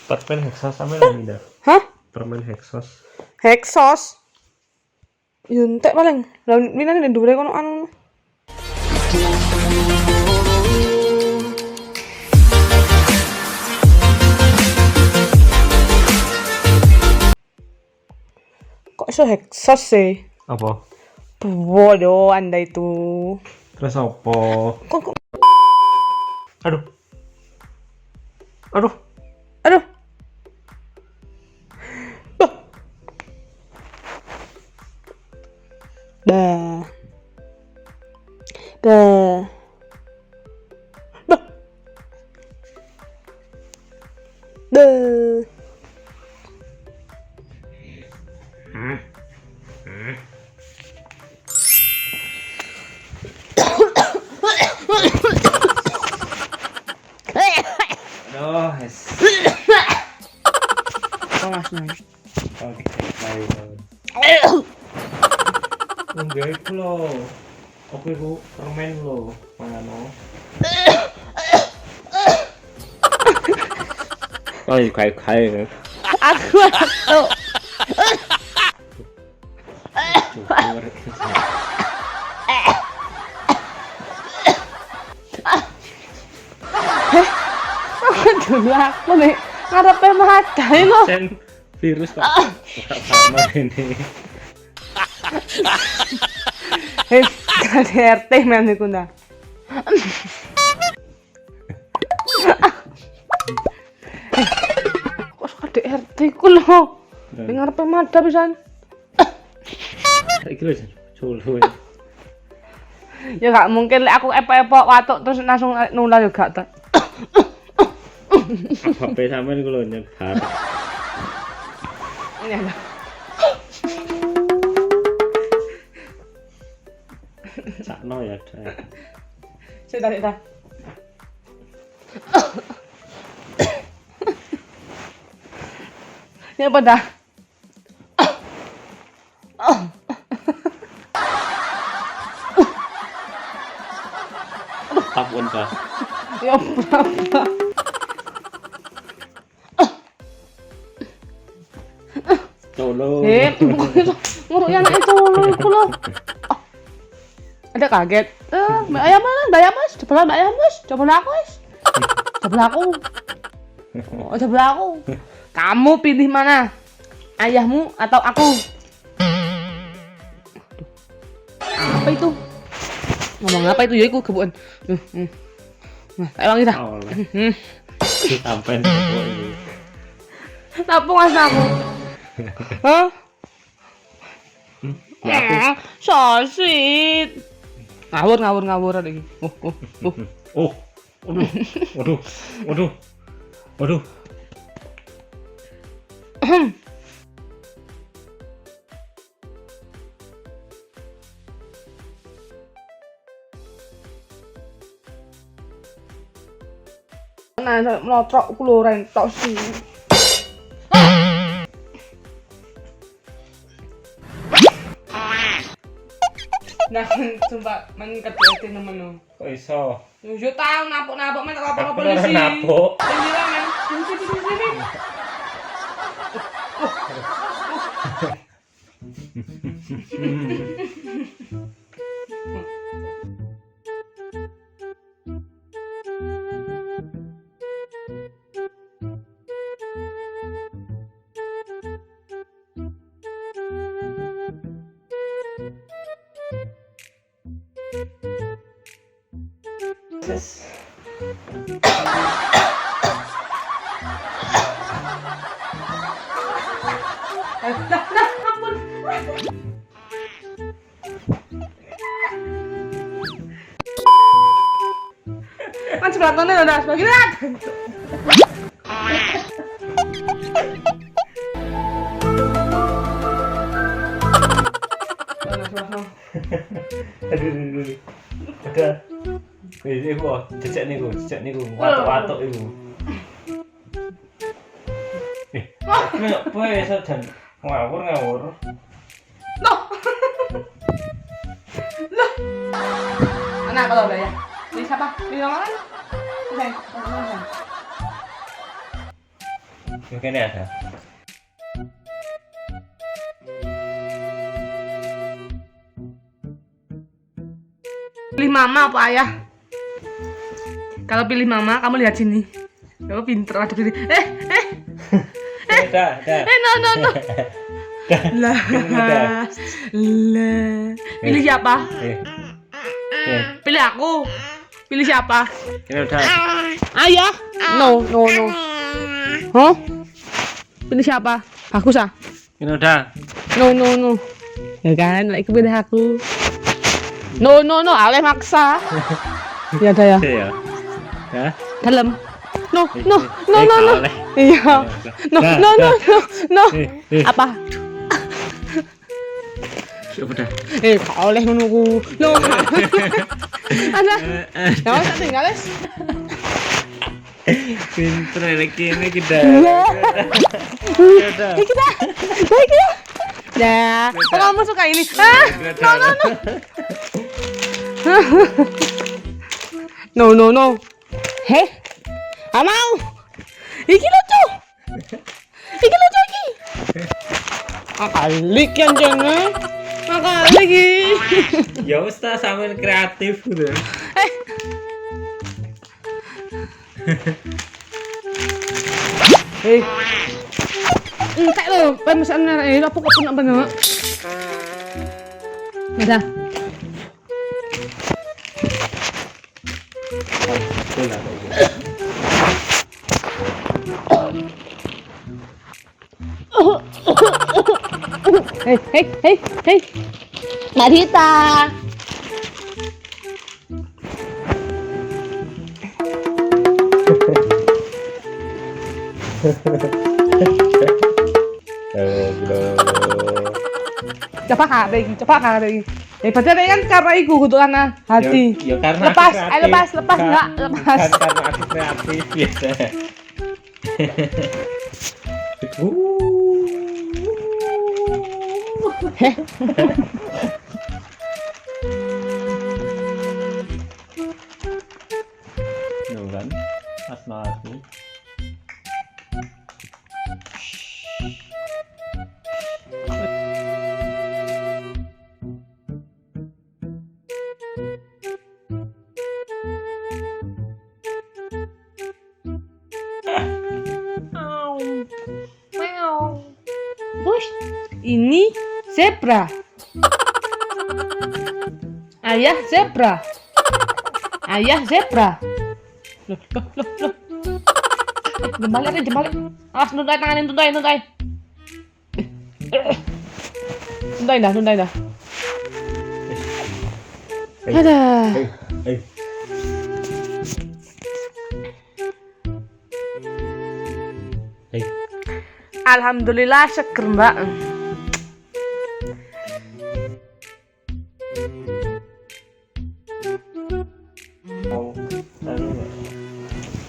Permen Hexos sampe lagi dah. Hah? Permen Hexos. Hexos. Yuntek paling. Lah minane ndek dhuwure kono anu. Kok iso Hexos sih? Apa? Bodoh Anda itu. Terus apa? Kok Aduh. Aduh. aduh. Bah. Bah. Bah. Bah. Aduh, es. Kok Mas Nay? Oke, baik. Enggak itu loh. Oke, Bu, permen lo. Mana? Oh, kayak. Aku tuh. Dulu aku nih ngarepe madai lo. Sen virus kok. Sama ini. Hei, KDRT men iku nda. Kok KDRT ku lho. Ning ngarepe madai pisan. Iki lho, Solo. Ya gak mungkin lek aku epok-epok watuk terus langsung nular yo gak ta. HP sampean iku lho nyebar. Ini ada. Sakno ya, Dek. Sudah. Ini apa dah? Tapun ta. Ya berapa? Solo. Nguruk yang anak itu iku lho. Ada kaget. Mbak Ayam mana? Mbak Ayam Mas, coba Mbak Ayam Mas, coba aku Mas. Coba aku. Oh, coba aku. Kamu pilih mana? Ayahmu atau aku? Apa itu? Ngomong apa itu ya iku gebukan. Nah, ayo wangi dah. Sampai ini. Tapung Mas aku. Hah? So sweet. Ngawur lagi. Waduh. Nah, melotrok ku lho rentok sih. Nah, sumpah menket ya temen-temen. Kok iso? Yo tau napuk-napuk men kok Aku polisi. napuk. Sini men. Sini. Ampun. Kan sebelah kanan udah sebagian. Aduh. Ada. Iku jejak niku, watuk-watuk iku. Nek poe sedan ngawur. Loh. Anak kalau ya. Ini siapa? Ini orang mana? Ini. Mungkin ada. Pilih mama apa ayah? Kalau pilih mama, kamu lihat sini. Kamu pinter ada pilih. Dah. No. Lah. Pilih siapa? Pilih aku. Pilih siapa? Ini udah. Ayah? No. Hah? Pilih siapa? Bagus ah? Ini udah. No. Ya kan, lagi pilih aku. No, Aleh maksa. Ya udah ya. Iya. Hah? Dalam. No. Aleh. Iya. No. Apa? Udah. Kau oleh menunggu. No. Ada. Ya, tak tinggal les. Pinter lagi ini kita. Kita. Ya, kamu suka ini. No. Heh. Mau. Iki lucu iki. Akalik yang jangan. Akalik iki. Ya wis ta sampean kreatif gitu. Entek lho, pemesan apa kok punak bener. Dah. Hei. Mbak Dita. Coba kak lagi. Padahal kan karena iku kutukan hati. Ya karena lepas enggak lepas. Kan karena aku kreatif biasa. Nulan asma aku. Bos, ini zebra. Ayah zebra. Loh. Jembalik. Awas nundai tanganin, nundai. Nundai dah. Ada. Alhamdulillah seger mbak.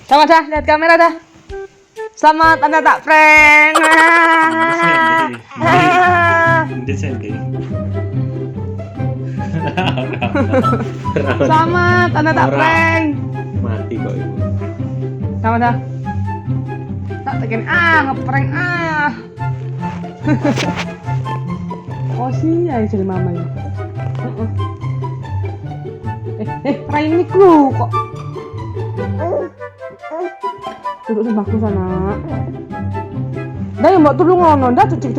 Sama dah, lihat kamera dah. Selamat Anda tak prank. Desendi. Selamat Anda tak prank. Mati kok ibu. Sama dah. Tak tekan ngeprank Oh sih, ayo jadi mama ya. Raini kru kok. Duduk sebangku sana. Dah yang mbak tolong ngono, dah cek.